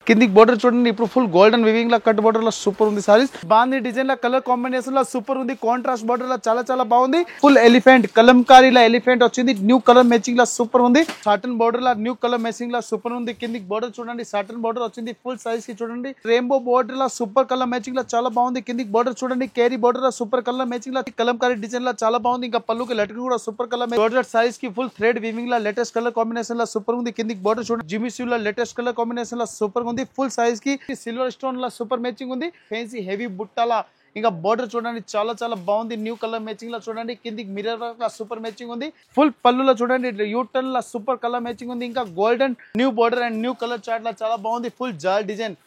కిందికి బోర్డర్ చూడండి ఇప్పుడు ఫుల్ గోల్డెన్ వివింగ్ లా కట్ బోర్డర్ లో సూపర్ ఉంది సారీస్. బాగుంది డిజైన్ లా కలర్ కాంబినేషన్ లో సూపర్ ఉంది. కాంట్రాస్ట్ బోర్డర్ లో చాలా బాగుంది. ఫుల్ ఎలిఫెంట్ కలంకారీ లా ఎలిఫెంట్ వచ్చింది. న్యూ కలర్ మ్యాచింగ్ లా సూపర్ ఉంది. సాటన్ బోర్డర్ లా న్యూ కలర్ మ్యాచింగ్ లా సూపర్ ఉంది. కిందికి బోర్డర్ చూడండి సాటన్ బోర్డర్ వచ్చింది. ఫుల్ సైజ్ కి చూడండి రెయిన్బో బోర్డర్ లా సూపర్ కలర్ మ్యాచింగ్ లా చాలా బాగుంది. కిందికి బోర్డర్ చూడండి కేరీ బోర్డర్ లా సూపర్ కలర్ మ్యాచింగ్ లా కలంకారీ డిజైన్ లా చాలా బాగుంది. ఇంకా పళ్ళుకి లెటర్ కూడా సూపర్ కలర్ బోర్డర్ సైజ్ కి ఫుల్ థ్రెడ్ వివింగ్ లా లేటెస్ట్ కలర్ కాంబినేషన్ లా సూపర్ ఉంది. కిందికి బోర్డర్ చూడండి జిమిసీ లా లేటెస్ట్ కలర్ కాంబినేషన్ లా సూపర్ ఉంది. ఫుల్ సైజ్ కి సిల్వర్ స్టోన్ లా సూపర్ మ్యాచింగ్ ఉంది. ఫెన్సీ హెవీ బుట్టాల ఇంకా బోర్డర్ చూడండి చాలా బాగుంది. న్యూ కలర్ మ్యాచింగ్ లా చూడండి కిందికి మిర్రర్ లా సూపర్ మ్యాచింగ్ ఉంది. ఫుల్ పళ్ళులో చూడండి యూటర్న్ లా సూపర్ కలర్ మ్యాచింగ్ ఉంది. ఇంకా golden new border and new colour chart లా చాలా బాగుంది. ఫుల్ జాల్ డిజైన్.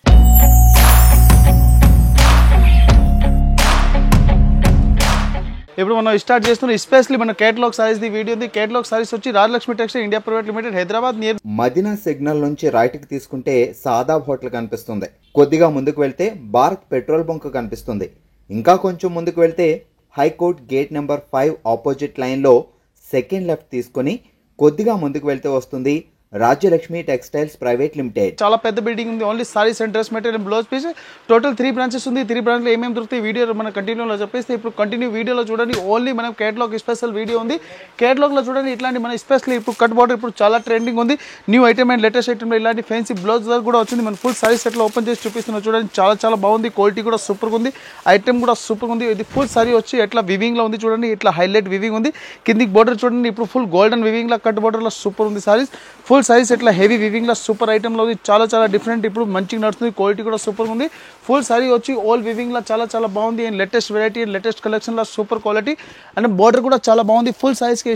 ఇప్పుడు మనం స్టార్ట్ చేస్తున్నాం ఎస్పెషల్లీ మన కేటలాగ్ సారీస్ ది వీడియో ఉంది. కేటలాగ్ సారీస్ వచ్చి Rajalakshmi textile India private limited Hyderabad near Madina signal నుంచి రైట్ కి తీసుకుంటే సాదాబ్ హోటల్ కనిపిస్తుంది. కొద్దిగా ముందుకు వెళ్తే భారత్ పెట్రోల్ బంక్ కనిపిస్తుంది. ఇంకా కొంచెం ముందుకు వెళ్తే high court gate number 5 opposite line లో సెకండ్ లెఫ్ట్ తీసుకుని కొద్దిగా ముందుకు వెళ్తే వస్తుంది రాజ్యలక్ష్మి టెక్స్టైల్స్ ప్రైవేట్ లిమిటెడ్. చాలా పెద్ద బిల్డింగ్ ఉంది. Only saris and dress material blouse piece total 3 branches ఉంది. 3 బ్రాంచ్ లో ఏమేమి దొరుకుతాయి వీడియో మన కంటిన్యూలో చెప్పేస్తే ఇప్పుడు కంటిన్యూ వీడియోలో చూడండి. ఓన్లీ మనం కేటలాగ్ స్పెషల్ వీడియో ఉంది. కేటలాగ్ లో చూడండి ఇట్లాంటి మన స్పెషల్లీ ఇప్పుడు కట్ బోర్డర్ ఇప్పుడు చాలా ట్రెండింగ్ ఉంది. New item and latest item లో ఇలాంటి ఫ్యాన్సీ బ్లౌజ్ కూడా వచ్చింది. మన ఫుల్ సారీ సెట్ లో ఓపెన్ చేసి చూపిస్తున్నాం చూడండి. చాలా బాగుంది. క్వాలిటీ కూడా సూపర్ ఉంది. ఐటమ్ కూడా సూపర్ ఉంది. ఇది ఫుల్ సారీ వచ్చి ఎట్లా వివింగ్ లో ఉంది చూడండి. ఇట్లా హైలైట్ వివింగ్ ఉంది. కిందికి బోర్డర్ చూడండి ఇప్పుడు ఫుల్ గోల్డెన్ వివింగ్ లా కట్ బోర్డర్ లో సూపర్ ఉంది సారీస్. ఫుల్ సారీస్ ఎట్లా హెవీ వివింగ్ లో సూపర్ ఐటమ్ లో చాలా డిఫరెంట్ ఇప్పుడు మంచిగా నడుస్తుంది. క్వాలిటీ కూడా సూపర్ ఉంది. ఫుల్ సారీ వచ్చి ఓల్ వివింగ్ లా చాలా బాగుంది. And latest variety and latest collection law super quality and border కూడా చాలా బాగుంది. ఫుల్ సైజ్ కి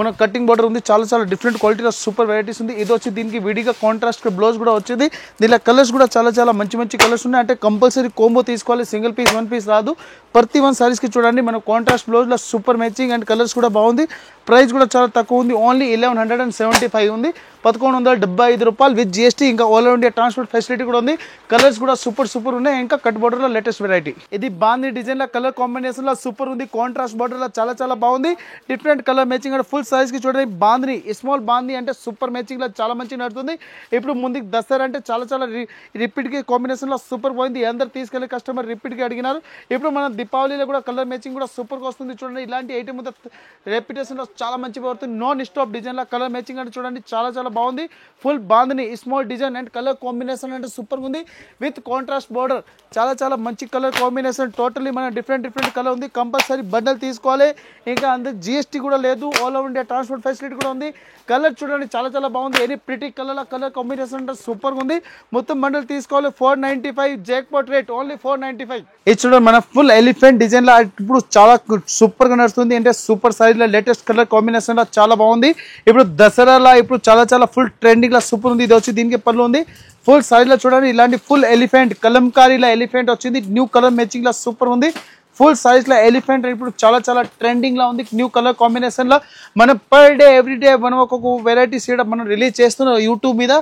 మన కటింగ్ బోర్డర్ ఉంది. చాలా డిఫరెంట్ క్వాలిటీలో సూపర్ వెరైటీస్ ఉంది. ఇది వచ్చి దీనికి విడిగా కాంట్రాస్ట్ బ్లౌజ్ కూడా వచ్చింది. దీనిలో కలర్స్ కూడా చాలా మంచి కలర్స్ ఉన్నాయి. అంటే కంపల్సరీ కోంబో తీసుకోవాలి. సింగిల్ పీస్ 1 పీస్ రాదు. ప్రతి 1 సారీస్ కి చూడండి మన కాంట్రాస్ట్ బ్లౌజ్ లో సూపర్ మ్యాచింగ్ అండ్ కలర్స్ కూడా బాగుంది. ప్రైస్ కూడా చాలా తక్కువ ఉంది. ఓన్లీ 1175 ఉంది. 1175 రూపాయలు విత్ జిఎస్టీ. ఇంకా ఆల్ ఇండియా ట్రాన్స్పోర్ట్ ఫెసిలిటీ కూడా ఉంది. కలర్స్ కూడా సూపర్ ఉన్నాయి. ఇంకా కట్ బోర్డర్ లో లేటెస్ట్ వెరైటీ. ఇది బాంది డిజైన్ లో కలర్ కాంబినేషన్ లో సూపర్ ఉంది. కాంట్రాస్ట్ బోర్డర్ లో చాలా బాగుంది. Different colour matching and full size కి చూడండి. బాంది స్మాల్ బాంది అంటే సూపర్ మ్యాచింగ్ లో చాలా మంచిగా నడుతుంది. ఇప్పుడు ముందుకు దసరా అంటే చాలా రిపీట్ కి కాంబినేషన్ లో సూపర్ పోయింది. అందరు తీసుకెళ్లే కస్టమర్ రిపీట్ కి అడిగినారు. ఇప్పుడు మన దీపావళిలో కూడా కలర్ మ్యాచింగ్ కూడా సూపర్ గా వస్తుంది చూడండి. ఇలాంటి ఐటమ్ రెప్యుటేషన్ లో చాలా మంచిగా పడుతుంది. నాన్ స్టాప్ డిజైన్ లో కలర్ మ్యాచింగ్ అంటే చూడండి చాలా బాగుంది. Full bandhani small design and colour combination అంటే సూపర్ ఉంది. విత్ కాంట్రాస్ట్ బోర్డర్ చాలా మంచి కలర్ కాంబినేషన్. టోటల్లీ మన డిఫరెంట్ కలర్ ఉంది. కంపల్సరీ బండల్ తీసుకోవాలి. ఇంకా అందుకు జిఎస్టీ కూడా లేదు. All over India transport facility కూడా ఉంది. కలర్ చూడండి చాలా బాగుంది. ఎనీ ప్రిటీ కలర్ కాంబినేషన్ అంటే సూపర్ ఉంది. మొత్తం బండల్ తీసుకోవాలి. 495 జాక్పాట్ రేట్ ఓన్లీ 495. ఇది చూడండి మన ఫుల్ ఎలిఫెంట్ డిజైన్ లో ఇప్పుడు చాలా సూపర్ గా నడుస్తుంది. అంటే సూపర్ సైజ్ లో లేటెస్ట్ కలర్ కాంబినేషన్ లో చాలా బాగుంది. ఇప్పుడు దసరాలో ఇప్పుడు చాలా ఫుల్ ట్రెండింగ్ లా సూపర్ ఉంది. ఇది వచ్చి దీనికి పళ్ళు ఉంది. ఫుల్ సైజ్ లో చూడండి ఇలాంటి ఫుల్ ఎలిఫెంట్ కలంకారీలా ఎలిఫెంట్ వచ్చింది. న్యూ కలర్ మ్యాచింగ్ లా సూపర్ ఉంది. ఫుల్ సైజ్ లో ఎలిఫెంట్ ఇప్పుడు చాలా ట్రెండింగ్ లా ఉంది. న్యూ కలర్ కాంబినేషన్ లో మనం పర్ డే ఎవ్రీడే మనం ఒక్కొక్క వెరైటీస్ మనం రిలీజ్ చేస్తున్నాం యూట్యూబ్ మీద.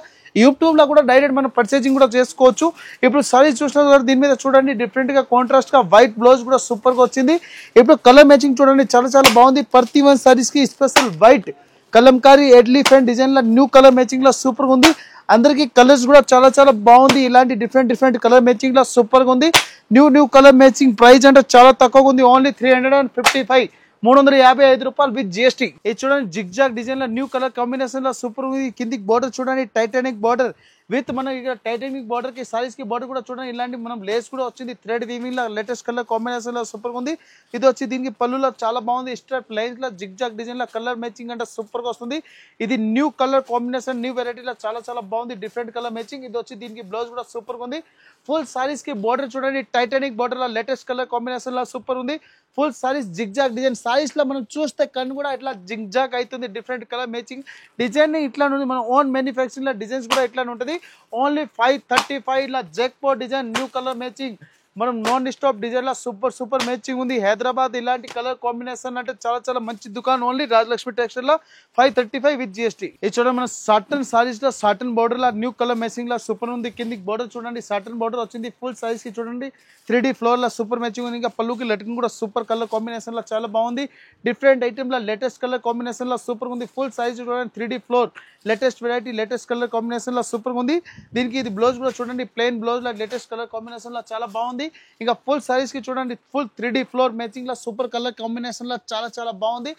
యూట్యూబ్ లో కూడా డైరెక్ట్ మనం పర్చేసింగ్ కూడా చేసుకోవచ్చు. ఇప్పుడు సారీస్ చూసిన దీని మీద చూడండి డిఫరెంట్ గా కాంట్రాస్ట్ గా వైట్ బ్లౌజ్ కూడా సూపర్ గా వచ్చింది. ఇప్పుడు కలర్ మ్యాచింగ్ చూడండి చాలా బాగుంది. ప్రతి 1 సారీస్ కి special white Kalamkari elephant design లో న్యూ కలర్ మ్యాచింగ్ లో సూపర్ గా ఉంది. అందరికి కలర్స్ కూడా చాలా బాగుంది. ఇలాంటి డిఫరెంట్ కలర్ మ్యాచింగ్ లో సూపర్ గా ఉంది. న్యూ కలర్ మ్యాచింగ్ ప్రైస్ అంటే చాలా తక్కువ ఉంది. ఓన్లీ 355 355 రూపాయలు విత్ జిఎస్టీ. ఇది చూడండి జిగ్ జాగ్ డిజైన్ లో న్యూ కలర్ కాంబినేషన్ లో సూపర్ ఉంది. కిందికి బోర్డర్ చూడండి టైటానిక్ బోర్డర్ విత్ మన ఇక్కడ టైటానిక్ బోర్డర్ కి సారీస్ కి బోర్డర్ కూడా చూడండి. ఇలాంటి మనం లేస్ కూడా వచ్చింది. థ్రెడ్ వీవింగ్ లో లేటెస్ట్ కలర్ కాంబినేషన్ లో సూపర్ ఉంది. ఇది వచ్చి దీనికి పళ్ళులో చాలా బాగుంది. స్ట్రైప్ లైన్స్ లో జిగ్ జాగ్ డిజైన్ లో కలర్ మ్యాచింగ్ అంటే సూపర్ గా వస్తుంది. ఇది న్యూ కలర్ కాంబినేషన్ న్యూ వెరైటీలో చాలా బాగుంది. Different colour matching. ఇది వచ్చి దీనికి బ్లౌజ్ కూడా సూపర్ గా ఉంది. ఫుల్ సారీస్ కి బోర్డర్ చూడండి టైటానిక్ బోర్డర్ లో లేటెస్ట్ కలర్ కాంబినేషన్ లో సూపర్ ఉంది. Full saris zig zag design. Saris లో మనం చూస్తే కన్ను కూడా ఇట్లా జిగ్ జాగ్ అవుతుంది. డిఫరెంట్ కలర్ మ్యాచింగ్ డిజైన్ ఇట్లా ఉంది. మన ఓన్ మ్యానుఫ్యాక్చరింగ్ లో డిజైన్స్ కూడా ఇట్లా ఉంటుంది. ఓన్లీ 535 లా jackpot design new colour matching మనం నాన్ స్టాప్ డిజైన్ లా సూపర్ మ్యాచింగ్ ఉంది. హైదరాబాద్ ఇలాంటి కలర్ కాంబినేషన్ అంటే చాలా మంచి దుకాణం. ఓన్లీ రాజలక్ష్మి టెక్స్టైల్ లో 535 విత్ GST. ఇది చూడండి మన సాటన్ సారీస్ లో సాటన్ బోర్డర్ లా న్యూ కలర్ మ్యాచింగ్ లా సూపర్ ఉంది. కిందికి బోర్డర్ చూడండి సాటన్ బోర్డర్ వచ్చింది. ఫుల్ సైజ్ కి చూడండి 3D ఫ్లోర్ లా సూపర్ మ్యాచింగ్ ఉంది. ఇంకా పళ్ళుకి లటికన్ కూడా సూపర్ కలర్ కాంబినేషన్ లా చాలా బాగుంది. డిఫరెంట్ ఐటమ్ లా లేటెస్ట్ కలర్ కాంబినేషన్ లా సూపర్ ఉంది. ఫుల్ సైజ్ చూడండి 3D floor latest variety latest colour combination లా సూపర్ ఉంది. దీనికి ఇది బ్లౌజ్ కూడా చూడండి ప్లెయిన్ బ్లౌజ్ లా లేటెస్ట్ కలర్ కాంబినేషన్ లా చాలా బాగుంది. ఇంకా ఫుల్ సైజ్ కి చూడండి ఫుల్ 3D ఫ్లోర్ మ్యాచింగ్ లా సూపర్ కలర్ కాంబినేషన్ లా చాలా బాగుంది.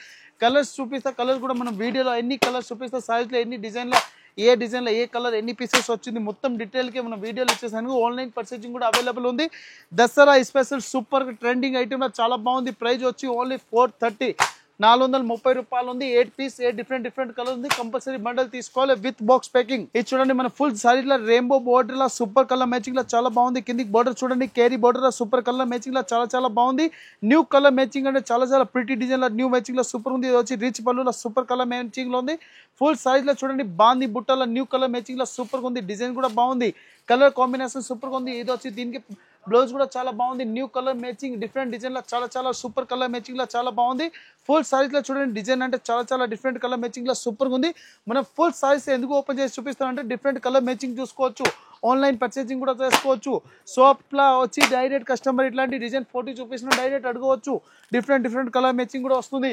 కలర్స్ చూపిస్తా. కలర్స్ కూడా మనం వీడియోలో ఎన్ని కలర్స్ చూపిస్తా, సైజ్ లో ఎన్ని డిజైన్ లో ఏ డిజైన్ లో ఏ కలర్ ఎన్ని పీసెస్ వచ్చింది మొత్తం డీటెయిల్ కి మనం వీడియోలో ఇచ్చేసాను. ఆన్లైన్ పర్చేసింగ్ కూడా అవైలబుల్ ఉంది. Dasara special super trending item చాలా బాగుంది. ప్రైస్ వచ్చి ఓన్లీ 430 430 రూపాయలు ఉంది. 8 పీస్ 8 డిఫరెంట్ కలర్ ఉంది. కంపల్సరీ బండల్ తీసుకోవాలి విత్ బాక్స్ ప్యాకింగ్. ఇది చూడండి మన ఫుల్ సారీ లా రెయిన్బో బోర్డర్ లా సూపర్ కలర్ మ్యాచింగ్ లా చాలా బాగుంది. కిందికి బోర్డర్ చూడండి కేరీ బోర్డర్ లా సూపర్ కలర్ మ్యాచింగ్ లా చాలా బాగుంది. న్యూ కలర్ మ్యాచింగ్ అంటే చాలా ప్రిటీ డిజైన్ లా న్యూ మ్యాచింగ్ లా సూపర్ ఉంది. ఇది వచ్చి రిచ్ పళ్ళు లా సూపర్ కలర్ మ్యాచింగ్ లో ఉంది. ఫుల్ సైజ్ లో చూడండి బాంది బుట్టల న్యూ కలర్ మ్యాచింగ్ లా సూపర్ ఉంది. డిజైన్ కూడా బాగుంది. కలర్ కాంబినేషన్ సూపర్ ఉంది. ఇది వచ్చి దీనికి బ్లౌజ్ కూడా చాలా బాగుంది. New colour matching different design లా చాలా సూపర్ కలర్ మ్యాచింగ్ లా చాలా బాగుంది. ఫుల్ సైజ్ లో చూడండి డిజైన్ అంటే చాలా డిఫరెంట్ కలర్ మ్యాచింగ్ లా సూపర్ ఉంది. మనం ఫుల్ సైజ్ ఎందుకు ఓపెన్ చేసి చూపిస్తామంటే డిఫరెంట్ కలర్ మ్యాచింగ్ చూసుకోవచ్చు. ఆన్లైన్ పర్చేసింగ్ కూడా చేసుకోవచ్చు. షాప్ లా వచ్చి డైరెక్ట్ కస్టమర్ ఇట్లాంటి డిజైన్ ఫోటో చూపిస్తున్నా డైరెక్ట్ అడగవచ్చు. డిఫరెంట్ కలర్ మ్యాచింగ్ కూడా వస్తుంది.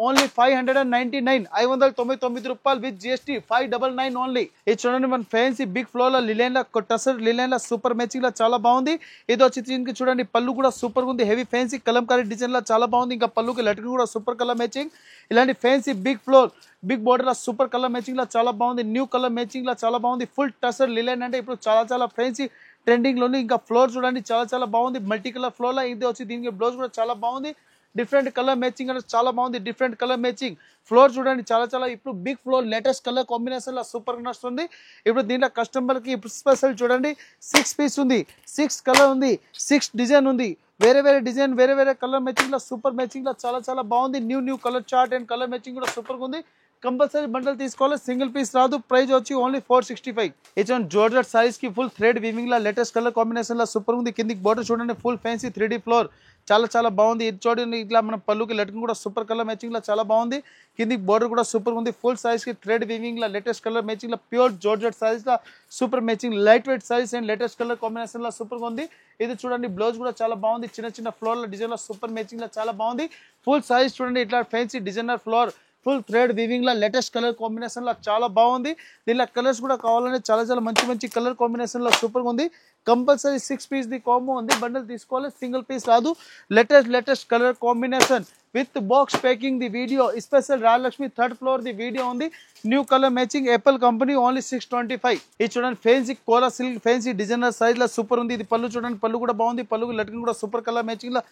ఓన్లీ 599 599 రూపాయలు విత్ GST 599 ఓన్లీ. ఇది చూడండి మన ఫ్యాన్సీ బిగ్ ఫ్లోర్ లా లిలెన్ లా టసర్ లిలెన్ లా సూపర్ మ్యాచింగ్ లా చాలా బాగుంది. ఇది వచ్చి దీనికి చూడండి పళ్ళు కూడా సూపర్ ఉంది. హెవీ ఫ్యాన్సీ కలంకారీ డిజైన్ లా చాలా బాగుంది. ఇంకా పళ్ళుకి లటికన్ కూడా సూపర్ కలర్ మ్యాచింగ్. ఇలాంటి fancy big floor big border లా సూపర్ కలర్ మ్యాచింగ్ లా చాలా బాగుంది. న్యూ కలర్ మ్యాచింగ్ లా చాలా బాగుంది. ఫుల్ టసర్ లిలెన్ అంటే ఇప్పుడు చాలా ఫ్యాన్సీ ట్రెండింగ్ లో ఉంది. ఇంకా ఫ్లోర్ చూడండి చాలా బాగుంది. మల్టీ కలర్ ఫ్లోర్ లా ఇది వచ్చి దీనికి బ్లౌజ్ కూడా చాలా బాగుంది. డిఫరెంట్ కలర్ మ్యాచింగ్ అంటే చాలా బాగుంది. డిఫరెంట్ కలర్ మ్యాచింగ్ ఫ్లోర్ చూడండి చాలా ఇప్పుడు big floor latest colour combination లా సూపర్ నడుస్తుంది. ఇప్పుడు దీంట్లో కస్టమర్ కి స్పెషల్ చూడండి 6 పీస్ ఉంది. 6 కలర్ ఉంది. 6 డిజైన్ ఉంది. వేరే డిజైన్ వేరే కలర్ మ్యాచింగ్ లా సూపర్ మ్యాచింగ్ లా చాలా బాగుంది. New colour chart and colour matching కూడా సూపర్ ఉంది. కంపల్సరీ బండల్ తీసుకోవాలి. సింగిల్ పీస్ రాదు. ప్రైస్ వచ్చి ఓన్లీ 465. ఇట్స్ జోర్జెట్ సారీస్ కి ఫుల్ థ్రెడ్ వీవింగ్ లా లేటెస్ట్ కలర్ కాంబినేషన్ లా సూపర్ ఉంది. కిందికి బోర్డర్ చూడండి ఫుల్ ఫ్యాన్సీ 3D ఫ్లోర్ చాలా బాగుంది. ఇది చూడండి ఇట్లా మన పళ్ళుకి లటికన్ కూడా సూపర్ కలర్ మ్యాచింగ్ లా చాలా బాగుంది. కిందికి బోర్డర్ కూడా సూపర్ ఉంది. ఫుల్ సైజ్ కి థ్రెడ్ వీవింగ్ లా లేటెస్ట్ కలర్ మ్యాచింగ్ లా ప్యూర్ జోర్జెట్ సారీస్ లా super matching light weight sarees and latest colour combination లా సూపర్ ఉంది. ఇది చూడండి బ్లౌజ్ కూడా చాలా బాగుంది. చిన్న ఫ్లోర్ లా డిజైన్ లా సూపర్ మ్యాచింగ్ లా చాలా బాగుంది. ఫుల్ సైజ్ చూడండి ఇట్లా fancy designer flower full thread weaving లా లేటెస్ట్ కలర్ కాంబినేషన్ లా చాలా బాగుంది. దీనిలో కలర్స్ కూడా కావాలంటే చాలా మంచి కలర్ కాంబినేషన్ లా సూపర్ ఉంది. కంపల్సరీ 6 పీస్ ది కాంబో ఉంది. బండల్ తీసుకోవాలి. సింగిల్ పీస్ రాదు. Latest colour combination with box packing ది video special Rajalakshmi 3rd floor ది వీడియో ఉంది. New colour matching apple company only 625. ఇది చూడండి ఫ్యాన్సీ కోలా సిల్క్ ఫ్యాన్సీ డిజైనర్ సైజ్ లా సూపర్ ఉంది. ఇది పళ్ళు చూడండి పళ్ళు కూడా బాగుంది. పళ్ళుకి లటికన్ కూడా సూపర్ కలర్ మ్యాచింగ్ లా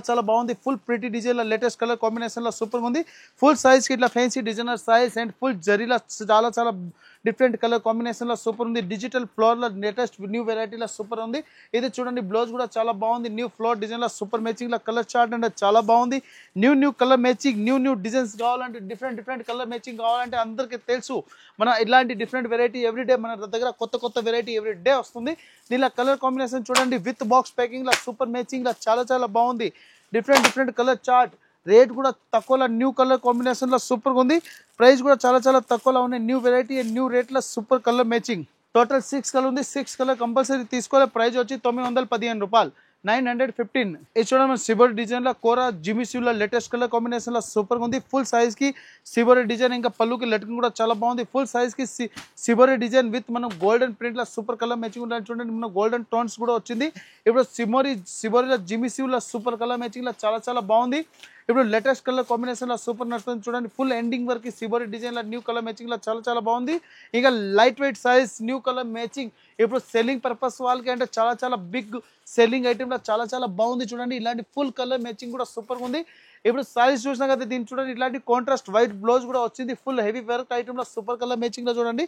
చాలా బాగుంది. ఫుల్ ప్రిటీ డిజైన్ లా లేటెస్ట్ కలర్ కాంబినేషన్ లా సూపర్ ఉంది. ఫుల్ సైజ్ కి ఇట్లా fancy designer size and full జరీలా చాలా డిఫరెంట్ కలర్ కాంబినేషన్ లా సూపర్ ఉంది. డిజిటల్ ఫ్లోర్ లా లేటెస్ట్ న్యూ వెరైటీ లా సూపర్ ఉంది. ఇది చూడండి బ్లౌజ్ కూడా చాలా బాగుంది. న్యూ ఫ్లోర్ డిజైన్ లా సూపర్ మ్యాచింగ్ లా కలర్ చార్ట్ అంటే చాలా బాగుంది. New colour matching new designs కావాలంటే డిఫరెంట్ కలర్ మ్యాచింగ్ కావాలంటే అందరికీ తెలుసు మన ఇలాంటి డిఫరెంట్ వెరైటీ ఎవ్రీడే మన దగ్గర కొత్త వెరైటీ ఎవ్రీడే వస్తుంది. దీనిలో కలర్ కాంబినేషన్ చూడండి విత్ బాక్స్ ప్యాకింగ్ లా సూపర్ మ్యాచింగ్ లా చాలా బాగుంది. డిఫరెంట్ కలర్ చార్ట్ రేట్ కూడా తక్కువలో న్యూ కలర్ కాంబినేషన్ లో సూపర్ ఉంది. ప్రైస్ కూడా చాలా తక్కువలో ఉన్నాయి. New variety and new rate లో super colour matching. Total 6 colour ఉంది. 6 కలర్ కంపల్సరీ తీసుకోవాలి. ప్రైస్ వచ్చి 915 రూపాయలు 915. ఇది చూడండి సిబోరి డిజైన్ లా కోరా జిమిసివ్ లా లేటెస్ట్ కలర్ కాంబినేషన్ లా సూపర్ ఉంది. ఫుల్ సైజ్ కి సిబోరి డిజైన్ ఇంకా పళ్ళుకి లటికన్ కూడా చాలా బాగుంది. ఫుల్ సైజ్ కి సిబోరి డిజైన్ విత్ మనం గోల్డెన్ ప్రింట్ లా సూపర్ కలర్ మ్యాచింగ్ ఉంటుంది. చూడండి మన గోల్డెన్ టోన్స్ కూడా వచ్చింది. ఇప్పుడు సిబోరి లా జిమిసివ్ లా సూపర్ కలర్ మ్యాచింగ్ లా చాలా బాగుంది. ఇప్పుడు లేటెస్ట్ కలర్ కాంబినేషన్ లా సూపర్ నడుస్తుంది. చూడండి ఫుల్ ఎండింగ్ వరకు సిబోరి డిజైన్ లా న్యూ కలర్ మ్యాచింగ్ లా చాలా బాగుంది. ఇంకా light weight size new colour matching ఇప్పుడు సెల్లింగ్ పర్పస్ వాళ్ళకి అంటే చాలా బిగ్ సెల్లింగ్ ఐటమ్ లా చాలా బాగుంది. చూడండి ఇలాంటి ఫుల్ కలర్ మ్యాచింగ్ కూడా సూపర్ ఉంది. ఇప్పుడు సారీస్ చూసినా కదా దీన్ని చూడండి ఇలాంటి కాంట్రాస్ట్ వైట్ బ్లౌజ్ కూడా వచ్చింది. ఫుల్ హెవీ వర్క్ ఐటమ్ లా సూపర్ కలర్ మ్యాచింగ్ లో చూడండి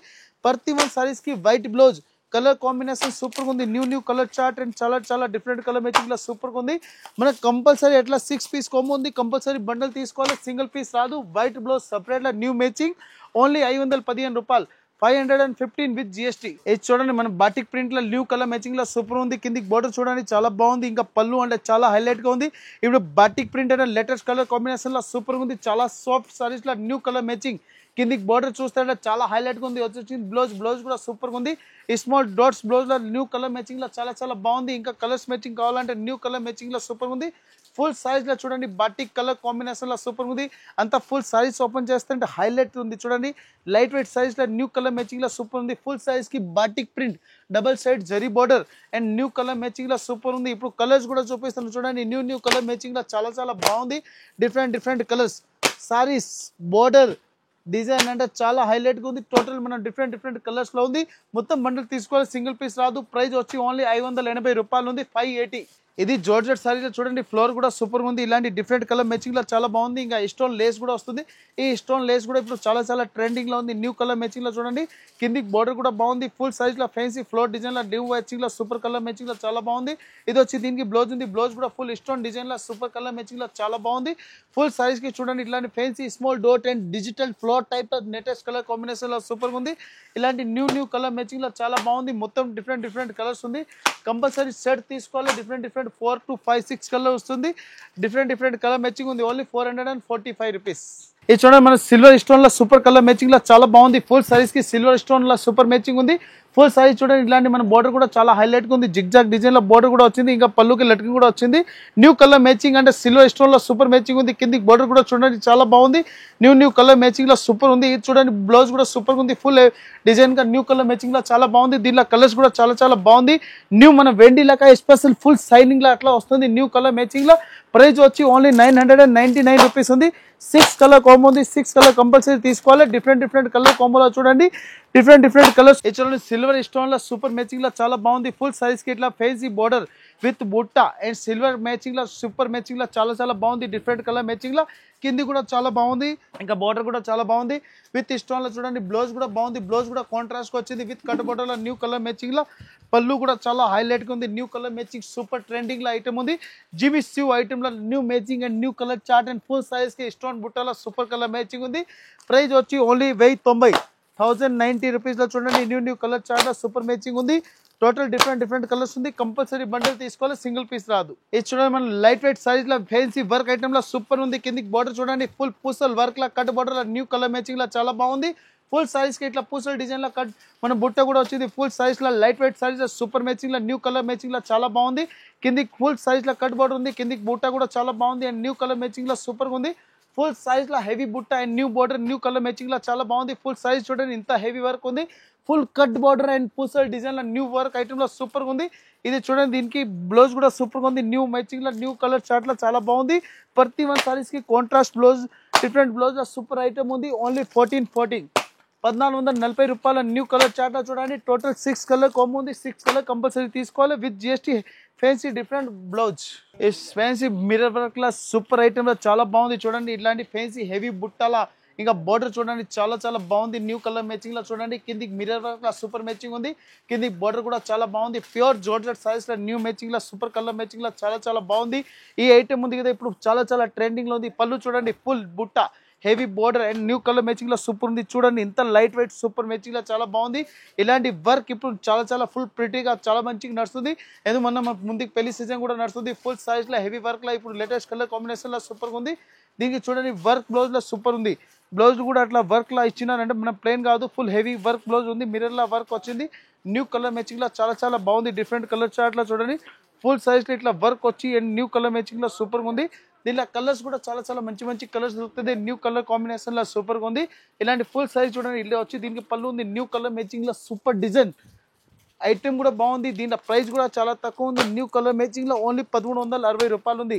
ప్రతి వన్ సారీస్ కి white blouse colour combination super ఉంది. న్యూ కలర్ చార్ట్ అండ్ చాలా డిఫరెంట్ కలర్ మ్యాచింగ్ లా సూపర్ ఉంది. మనకు కంపల్సరీ ఎట్లా 6 పీస్ కాంబో ఉంది. కంపల్సరీ బండల్ తీసుకోవాలి. సింగిల్ పీస్ రాదు. వైట్ బ్లౌజ్ సపరేట్ లా న్యూ మ్యాచింగ్ ఓన్లీ 515 రూపాయలు 515 విత్ జిఎస్టీ. ఇది చూడండి మన బాటిక్ ప్రింట్ లో న్యూ కలర్ మ్యాచింగ్ లో సూపర్ ఉంది. కిందికి బోర్డర్ చూడండి చాలా బాగుంది. ఇంకా పళ్ళు అంటే చాలా హైలైట్ గా ఉంది. ఇప్పుడు బాటిక్ ప్రింట్ అంటే లేటెస్ట్ కలర్ కాంబినేషన్ లో సూపర్ ఉంది. చాలా సాఫ్ట్ సారీస్ లో న్యూ కలర్ మ్యాచింగ్. కిందికి బోర్డర్ చూస్తే చాలా హైలైట్ గా ఉంది. వచ్చేసి బ్లౌజ్ కూడా సూపర్ గా ఉంది. ఈ స్మాల్ డాట్స్ బ్లౌజ్ లో న్యూ కలర్ మ్యాచింగ్ లో చాలా బాగుంది. ఇంకా కలర్స్ మ్యాచింగ్ కావాలంటే న్యూ కలర్ మ్యాచింగ్ లో సూపర్ ఉంది. ఫుల్ సైజ్ లో చూడండి బాటిక్ కలర్ కాంబినేషన్ లో సూపర్ ఉంది. అంతా ఫుల్ సైజ్ ఓపెన్ చేస్తుంటే హైలైట్ ఉంది. చూడండి లైట్ వెయిట్ సైజ్ లో న్యూ కలర్ మ్యాచింగ్ లో సూపర్ ఉంది. ఫుల్ సైజ్ కి batik print double side zari border and new colour matching లో సూపర్ ఉంది. ఇప్పుడు కలర్స్ కూడా చూపిస్తాను చూడండి. న్యూ కలర్ మ్యాచింగ్ లో చాలా బాగుంది. Different colours saris border design అంటే చాలా హైలైట్ గా ఉంది. టోటల్ మనం డిఫరెంట్ కలర్స్ లో ఉంది. మొత్తం బండిల్ తీసుకోవాలి, సింగిల్ పీస్ రాదు. ప్రైస్ వచ్చి ఓన్లీ 580 రూపాయలు ఉంది. 580. ఇది జార్జెట్ సారీలో చూడండి ఫ్లోర్ కూడా సూపర్ ఉంది. ఇలాంటి డిఫరెంట్ కలర్ మ్యాచింగ్ లో చాలా బాగుంది. ఇంకా స్టోన్ లేస్ కూడా వస్తుంది. ఈ స్టోన్ లేస్ కూడా ఇప్పుడు చాలా ట్రెండింగ్ లో ఉంది. న్యూ కలర్ మ్యాచింగ్ లో చూడండి. కిందికి బోర్డర్ కూడా బాగుంది. ఫుల్ సైజ్ లో ఫ్యాన్సీ ఫ్లోర్ డిజైన్ లో న్యూ మ్యాచింగ్ లో సూపర్ కలర్ మ్యాచింగ్ లో చాలా బాగుంది. ఇది వచ్చి దీనికి బ్లౌజ్ ఉంది. బ్లౌజ్ కూడా ఫుల్ స్టోన్ డిజైన్ లో సూపర్ కలర్ మ్యాచింగ్ లో చాలా బాగుంది. ఫుల్ సైజ్ కి చూడండి ఇట్లాంటి fancy small dot and digital flower type latest colour combination లో సూపర్ ఉంది. ఇలాంటి న్యూ కలర్ మ్యాచింగ్ లో చాలా బాగుంది. మొత్తం డిఫరెంట్ కలర్స్ ఉంది. కంపల్సరీ సెట్ తీసుకోవాలి. డిఫరెంట్ 4 to 5 6 కలర్ వస్తుంది. డిఫరెంట్ కలర్ మ్యాచింగ్ ఉంది. Only 445 rupees. ఇది చూడండి మన సిల్వర్ స్టోన్ లో సూపర్ కలర్ మ్యాచింగ్ లో చాలా బాగుంది. ఫుల్ సైజ్ కి సిల్వర్ స్టోన్ లో సూపర్ మ్యాచింగ్ ఉంది. ఫుల్ సైజ్ చూడండి ఇలాంటి మన బోర్డర్ కూడా చాలా హైలైట్ గా ఉంది. జిగ్జాగ్ డిజైన్ లో బోర్డర్ కూడా వచ్చింది. ఇంకా పళ్ళుకి లట్కి కూడా వచ్చింది. న్యూ కలర్ మ్యాచింగ్ అంటే సిల్వర్ స్టోన్ లో సూపర్ మ్యాచింగ్ ఉంది. కిందికి బోర్డర్ కూడా చూడండి చాలా బాగుంది. న్యూ కలర్ మ్యాచింగ్ లో సూపర్ ఉంది. ఇది చూడండి బ్లౌజ్ కూడా సూపర్ ఉంది. ఫుల్ డిజైన్ గా న్యూ కలర్ మ్యాచింగ్ లో చాలా బాగుంది. దీనిలో కలర్స్ కూడా చాలా బాగుంది. న్యూ మన వెండి లాగా స్పెషల్ ఫుల్ సైనింగ్ లా అట్లా వస్తుంది. న్యూ కలర్ మ్యాచింగ్ లో ప్రైస్ వచ్చి ఓన్లీ 999 రూపీస్ ఉంది. 6 కలర్ కాంబో ఉంది. 6 కలర్ కంపల్సరీ తీసుకోవాలి. డిఫరెంట్ కలర్ కాంబోలో చూడండి డిఫరెంట్ కలర్స్. చూడండి సిల్వర్ స్టోన్ లో సూపర్ మ్యాచింగ్ లో చాలా బాగుంది. ఫుల్ సైజ్ కి ఇట్లా ఫేజీ బోర్డర్ విత్ బుట్ట అండ్ సిల్వర్ మ్యాచింగ్ లో సూపర్ మ్యాచింగ్ లో చాలా బాగుంది. డిఫరెంట్ కలర్ మ్యాచింగ్ లో కింది కూడా చాలా బాగుంది. ఇంకా బోర్డర్ కూడా చాలా బాగుంది. విత్ స్టోన్ లో చూడండి బ్లౌజ్ కూడా బాగుంది. బ్లౌజ్ కూడా కాంట్రాస్ట్ వచ్చింది విత్ కట్ బోర్డర్ లో న్యూ కలర్ మ్యాచింగ్ లో పళ్ళు కూడా చాలా హైలైట్ గా ఉంది. New colour matching super trending లో ఐటమ్ ఉంది. జిమి సివ్ ఐటమ్ లో new matching and new colour chart and full size కి స్టోన్ బుట్టలో సూపర్ కలర్ మ్యాచింగ్ ఉంది. ప్రైస్ వచ్చి ఓన్లీ 1090 రూపీస్ లో చూడండి. న్యూ కలర్ చార్ట్ లో సూపర్ మ్యాచింగ్ ఉంది. టోటల్ డిఫరెంట్ కలర్స్ ఉంది. కంపల్సరీ బండిల్ తీసుకోవాలి, సింగిల్ పీస్ రాదు. ఇది చూడండి మన లైట్ వెయిట్ సైజ్ లో ఫ్యాన్సీ వర్క్ ఐటమ్ లో సూపర్ ఉంది. కిందికి బోర్డర్ చూడండి ఫుల్ పూసల్ వర్క్ లా కట్ బోర్డర్ లో న్యూ కలర్ మ్యాచింగ్ లో చాలా బాగుంది. ఫుల్ సైజ్ కి ఇట్లా పూసల్ డిజైన్ లో కట్ మన బుట్ట కూడా వచ్చింది. ఫుల్ సైజ్ లో లైట్ వెయిట్ సైజ్ లో సూపర్ మ్యాచింగ్ లో న్యూ కలర్ మ్యాచింగ్ లో చాలా బాగుంది. కిందికి ఫుల్ సైజ్ లో కట్ బోర్డర్ ఉంది. కిందికి బుట్ట కూడా చాలా బాగుంది అండ్ న్యూ కలర్ మ్యాచింగ్ లో సూపర్ ఉంది. ఫుల్ సైజ్ లో హెవీ బుట్ట and new border new colour matching లో చాలా బాగుంది. ఫుల్ సైజ్ చూడండి ఇంత హెవీ వర్క్ ఉంది. ఫుల్ కట్ బోర్డర్ అండ్ పూసల్ డిజైన్ లో న్యూ వర్క్ ఐటమ్ లో సూపర్ ఉంది. ఇది చూడండి దీనికి బ్లౌజ్ కూడా సూపర్ ఉంది. న్యూ మ్యాచింగ్ లో న్యూ కలర్ చార్ట్ లో చాలా బాగుంది. ప్రతి వన్ సారీస్ కి కాంట్రాస్ట్ బ్లౌజ్ డిఫరెంట్ బ్లౌజ్ లో సూపర్ ఐటమ్ ఉంది. ఓన్లీ 1440 రూపాయల న్యూ కలర్ చార్ట్ లో చూడండి. టోటల్ 6 కలర్ కాంబో ఉంది. 6 కలర్ కంపల్సరీ తీసుకోవాలి with GST. Fancy different blouse fancy mirror work law super item లో చాలా బాగుంది. చూడండి ఇట్లాంటి ఫ్యాన్సీ హెవీ బుట్టాల ఇంకా బోర్డర్ చూడండి చాలా బాగుంది. న్యూ కలర్ మ్యాచింగ్ లో చూడండి. కిందికి మిర్రర్ వర్క్ లా సూపర్ మ్యాచింగ్ ఉంది. కిందికి బోర్డర్ కూడా చాలా బాగుంది. ప్యూర్ జార్జెట్ సైజ్ లో న్యూ మ్యాచింగ్ లో సూపర్ కలర్ మ్యాచింగ్ లో చాలా బాగుంది. ఈ ఐటమ్ ఉంది కదా ఇప్పుడు చాలా ట్రెండింగ్ లో ఉంది. పళ్ళు చూడండి ఫుల్ బుట్ట heavy border and new colour matching లో సూపర్ ఉంది. చూడండి ఇంత లైట్ వెయిట్ సూపర్ మ్యాచింగ్ లో చాలా బాగుంది. ఇలాంటి వర్క్ ఇప్పుడు చాలా ఫుల్ ప్రిటీగా చాలా మంచిగా నడుస్తుంది. ఎందుకు మన ముందుకు పెళ్లి సీజన్ కూడా నడుస్తుంది. ఫుల్ సైజ్ లో హెవీ వర్క్ లో ఇప్పుడు లేటెస్ట్ కలర్ కాంబినేషన్ లో సూపర్ ఉంది. దీనికి చూడండి వర్క్ బ్లౌజ్ లో సూపర్ ఉంది. బ్లౌజ్ కూడా అట్లా వర్క్ లా ఇచ్చినారంటే మన ప్లెయిన్ కాదు, ఫుల్ హెవీ వర్క్ బ్లౌజ్ ఉంది. మిర్రర్ లా వర్క్ వచ్చింది. న్యూ కలర్ మ్యాచింగ్ లో చాలా బాగుంది. డిఫరెంట్ కలర్ చార్ట్ లో చూడండి ఫుల్ సైజ్ లో ఇట్లా వర్క్ వచ్చి అండ్ న్యూ కలర్ మ్యాచింగ్ లో సూపర్ ఉంది. దీనిలో కలర్స్ కూడా చాలా మంచి కలర్స్ దొరుకుతుంది. న్యూ కలర్ కాంబినేషన్ లో సూపర్ గా ఉంది. ఇలాంటి ఫుల్ సైజ్ చూడండి ఇల్లు వచ్చి దీనికి పళ్ళు ఉంది. న్యూ కలర్ మ్యాచింగ్ లో సూపర్ డిజైన్ ఐటమ్ కూడా బాగుంది. దీంట్లో ప్రైస్ కూడా చాలా తక్కువ ఉంది. న్యూ కలర్ మ్యాచింగ్ లో ఓన్లీ 1360 రూపాయలు ఉంది.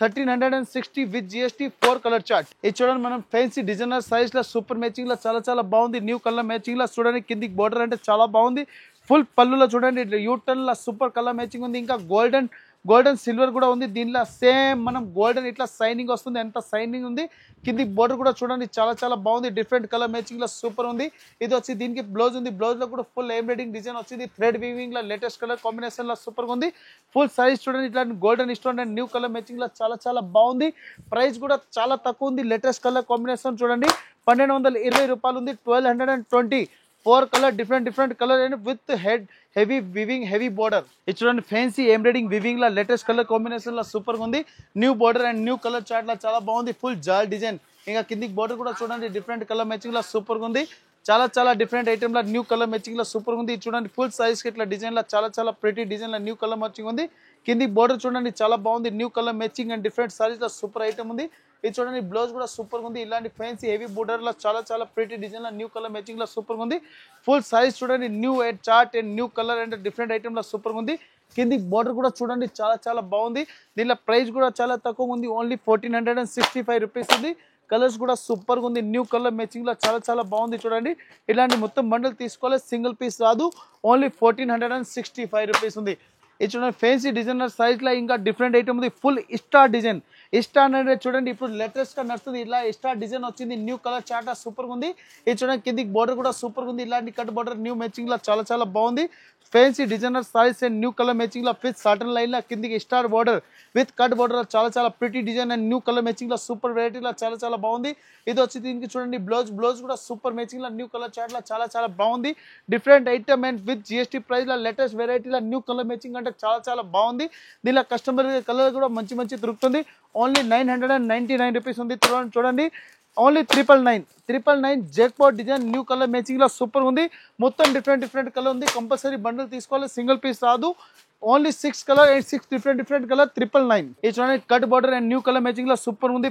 1360 విత్ జిఎస్టీ 4 కలర్ చార్ట్. ఇది చూడండి మనం ఫ్యాన్సీ డిజైనర్ సైజ్ లో సూపర్ మ్యాచింగ్ లో చాలా బాగుంది. న్యూ కలర్ మ్యాచింగ్ లో చూడండి కిందికి బోర్డర్ అంటే చాలా బాగుంది. ఫుల్ పళ్ళులో చూడండి యూటర్న్ లో సూపర్ కలర్ మ్యాచింగ్ ఉంది. ఇంకా గోల్డెన్ సిల్వర్ కూడా ఉంది. దీనిలో సేమ్ మనం గోల్డెన్ ఇట్లా సైనింగ్ వస్తుంది. ఎంత సైనింగ్ ఉంది. కింది బోర్డర్ కూడా చూడండి చాలా బాగుంది. డిఫరెంట్ కలర్ మ్యాచింగ్ లో సూపర్ ఉంది. ఇది వచ్చి దీనికి బ్లౌజ్ ఉంది. బ్లౌజ్ లో కూడా ఫుల్ ఎంబ్రాయిడింగ్ డిజైన్ వచ్చింది. థ్రెడ్ వీవింగ్ లో లేటెస్ట్ కలర్ కాంబినేషన్ లో సూపర్ ఉంది. ఫుల్ సైజ్ చూడండి ఇట్లా golden stone and new colour matching లో చాలా బాగుంది. ప్రైస్ కూడా చాలా తక్కువ ఉంది. లేటెస్ట్ కలర్ కాంబినేషన్ చూడండి 1220 రూపాయలు ఉంది. 1220 4 colour different colour and with heavy weaving heavy border. ఇది చూడండి ఫ్యాన్సీ ఎంబ్రాయిడింగ్ వివింగ్ లా లేటెస్ట్ కలర్ కాంబినేషన్ లా సూపర్ గా ఉంది. New border and new colour chart లా చాలా బాగుంది. ఫుల్ జాల్ డిజైన్. ఇంకా కిందికి బోర్డర్ కూడా చూడండి డిఫరెంట్ కలర్ మ్యాచింగ్ లా సూపర్ గా ఉంది. చాలా డిఫరెంట్ ఐటమ్ లా న్యూ కలర్ మ్యాచింగ్ లా సూపర్ ఉంది. చూడండి ఫుల్ సైజ్ కి ఇట్లా డిజైన్ లా చాలా ప్రిటీ డిజైన్ లా న్యూ కలర్ మ్యాచింగ్ ఉంది. కింది బోర్డర్ చూడండి చాలా బాగుంది. New colour matching and different saris లా సూపర్ ఐటమ్ ఉంది. ఇది చూడండి బ్లౌజ్ కూడా సూపర్ ఉంది. ఇలాంటి ఫ్యాన్సీ హెవీ బోర్డర్ లా చాలా ప్రిటీ డిజైన్ లా న్యూ కలర్ మ్యాచింగ్ లా సూపర్ ఉంది. ఫుల్ సైజ్ చూడండి new chart and new colour and different item law super ఉంది. కింది బోర్డర్ కూడా చూడండి చాలా బాగుంది. దీనిలో ప్రైస్ కూడా చాలా తక్కువ ఉంది. ఓన్లీ 1465 రూపీస్ ఉంది. కలర్స్ కూడా సూపర్ గా ఉంది. న్యూ కలర్ మ్యాచింగ్ లో చాలా బాగుంది. చూడండి ఇలాంటి మొత్తం బండల్ తీసుకోవాలి, సింగిల్ పీస్ రాదు. ఓన్లీ 1465 రూపీస్ ఉంది. ఇది చూడండి ఫ్యాన్సీ డిజైనర్ సైజ్ లో ఇంకా డిఫరెంట్ ఐటమ్ ఉంది. Full star design. స్టార్ అంటే చూడండి ఇప్పుడు లేటెస్ట్ గా నడుస్తుంది. ఇలా స్టార్ డిజైన్ వచ్చింది. న్యూ కలర్ చార్ట్ సూపర్ ఉంది. ఇది చూడండి కిందికి బోర్డర్ కూడా సూపర్ ఉంది. ఇలాంటి కట్ బోర్డర్ న్యూ మ్యాచింగ్ లో చాలా బాగుంది. Fancy designer size and new colour matching లో విత్ సాటన్ లైన్ లో కిందికి star border with cut border చాలా pretty design and new colour matching లో సూపర్ వెరైటీ లో చాలా బాగుంది. ఇది వచ్చి దీనికి చూడండి బ్లౌజ్ కూడా సూపర్ మ్యాచింగ్ లో న్యూ కలర్ చార్ట్ లో చాలా బాగుంది. Different item and with GST price లో లేటెస్ట్ వెరైటీ లో న్యూ కలర్ మ్యాచింగ్ అంటే చాలా బాగుంది. దీనిలో కస్టమర్ కలర్ కూడా మంచి దొరుకుతుంది. ఓన్లీ 999 రూపీస్ ఉంది. చూడండి only 999 jackpot design new colour matching లో సూపర్ ఉంది. మొత్తం డిఫరెంట్ కలర్ ఉంది. కంపల్సరీ బండిల్ తీసుకోవాలి, సింగిల్ పీస్ రాదు. Only 6 colour and 6 different colour 999. ఇది చూడండి cut border and new colour matching లో సూపర్ ఉంది.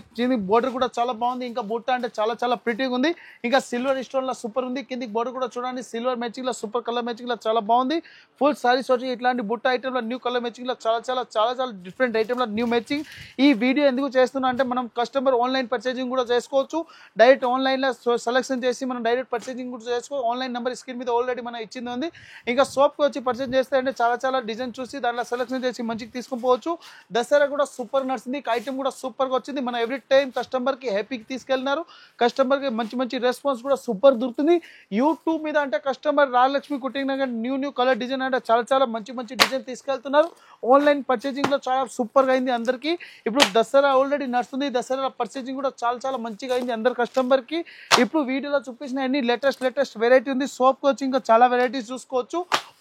బోర్డర్ కూడా చాలా బాగుంది. ఇంకా బుట్ట అంటే చాలా ప్రిటీగా ఉంది. ఇంకా సిల్వర్ స్టోన్ లో సూపర్ ఉంది. కింది బోర్డర్ కూడా చూడండి సిల్వర్ మ్యాచింగ్ లో సూపర్ కలర్ మ్యాచింగ్ లో చాలా బాగుంది. ఫుల్ సారీస్ వచ్చి ఇట్లాంటి బుట్ట ఐటమ్ లో న్యూ కలర్ మ్యాచింగ్ లో చాలా డిఫరెంట్ ఐటమ్ లో న్యూ మ్యాచింగ్. ఈ వీడియో ఎందుకు చేస్తున్నా అంటే మనం కస్టమర్ ఆన్లైన్ పర్చేసింగ్ కూడా చేసుకోవచ్చు. డైరెక్ట్ ఆన్లైన్ లో సెలెక్షన్ చేసి మనం డైరెక్ట్ పర్చేసింగ్ కూడా చేసుకోవచ్చు. ఆన్లైన్ నెంబర్ స్క్రీన్ మీద ఆల్రెడీ మనం ఇచ్చింది ఉంది. ఇంకా షాప్ కి వచ్చి పర్చేస్ చేస్తే అంటే చాలా డిజైన్ చూసి దాంట్లో సెలెక్షన్ చేసి మంచిగా తీసుకొని పోవచ్చు. దసరా కూడా సూపర్ నడుస్తుంది. ఐటమ్ కూడా సూపర్ గా వచ్చింది. మన ఎవ్రీ టైం కస్టమర్ కి హ్యాపీకి తీసుకెళ్తున్నారు. కస్టమర్ కి మంచి రెస్పాన్స్ కూడా సూపర్ దొరుకుతుంది. యూట్యూబ్ మీద అంటే customer Rajalakshmi కుట్టింగ్ Nagar new colour design అంటే చాలా మంచి డిజైన్ తీసుకెళ్తున్నారు. ఆన్లైన్ పర్చేసింగ్ లో చాలా సూపర్ గా అయింది అందరికి. ఇప్పుడు దసరా ఆల్రెడీ నడుస్తుంది. దసరా పర్చేసింగ్ కూడా చాలా మంచిగా అయింది అందరు కస్టమర్ కి. ఇప్పుడు వీడియోలో చూపించిన అన్ని లేటెస్ట్ వెరైటీ ఉంది. షాప్ కి వచ్చి ఇంకా చాలా వెరైటీస్ చూసుకోవచ్చు.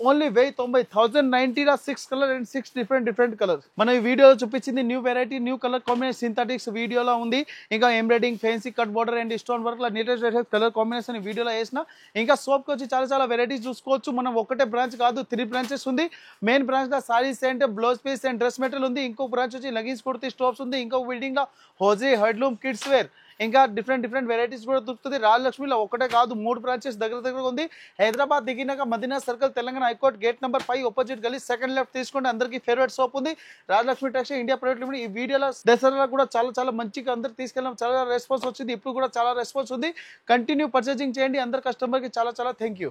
Only 1090 6 colour and 6 different colours. మనం ఈ వీడియోలో చూపించింది new variety new colour combination synthetics వీడియోలో ఉంది. ఇంకా embroidering fancy cut border and stone work law latest colour combination వీడియోలో వేసిన. ఇంకా షాప్ కి వచ్చి చాలా వెరైటీస్ చూసుకోవచ్చు. మనం ఒకటే బ్రాంచ్ కాదు 3 బ్రాంచెస్ ఉంది. మెయిన్ బ్రాంచ్ లో saris and blouse piece and dress material ఉంది. ఇంకో బ్రాంచ్ వచ్చి లగేజ్ కుర్తీ స్టాప్స్ ఉంది. ఇంకో బిల్డింగ్ లో హోజీ హెడ్లూమ్ కిడ్స్ వేర్ ఇంకా డిఫరెంట్ వెరైటీస్ కూడా దొరుకుతుంది. రాజలక్ష్మిలో ఒకటే కాదు 3 బ్రాంచెస్ దగ్గర ఉంది. హైదరాబాద్ దిగినాక Madina circle Telangana high court gate number 5 opposite గలీ సెకండ్ లెఫ్ట్ తీసుకుంటే అందరికీ ఫేవరెట్ షాప్ ఉంది Rajalakshmi textile India private limited. ఈ వీడియోలో దసరా కూడా చాలా మంచిగా అందరు తీసుకెళ్ళాం. చాలా రెస్పాన్స్ వచ్చింది. ఇప్పుడు కూడా చాలా రెస్పాన్స్ ఉంది. కంటిన్యూ పర్చేసింగ్ చేయండి. అందరు కస్టమర్ కి చాలా థ్యాంక్ యూ.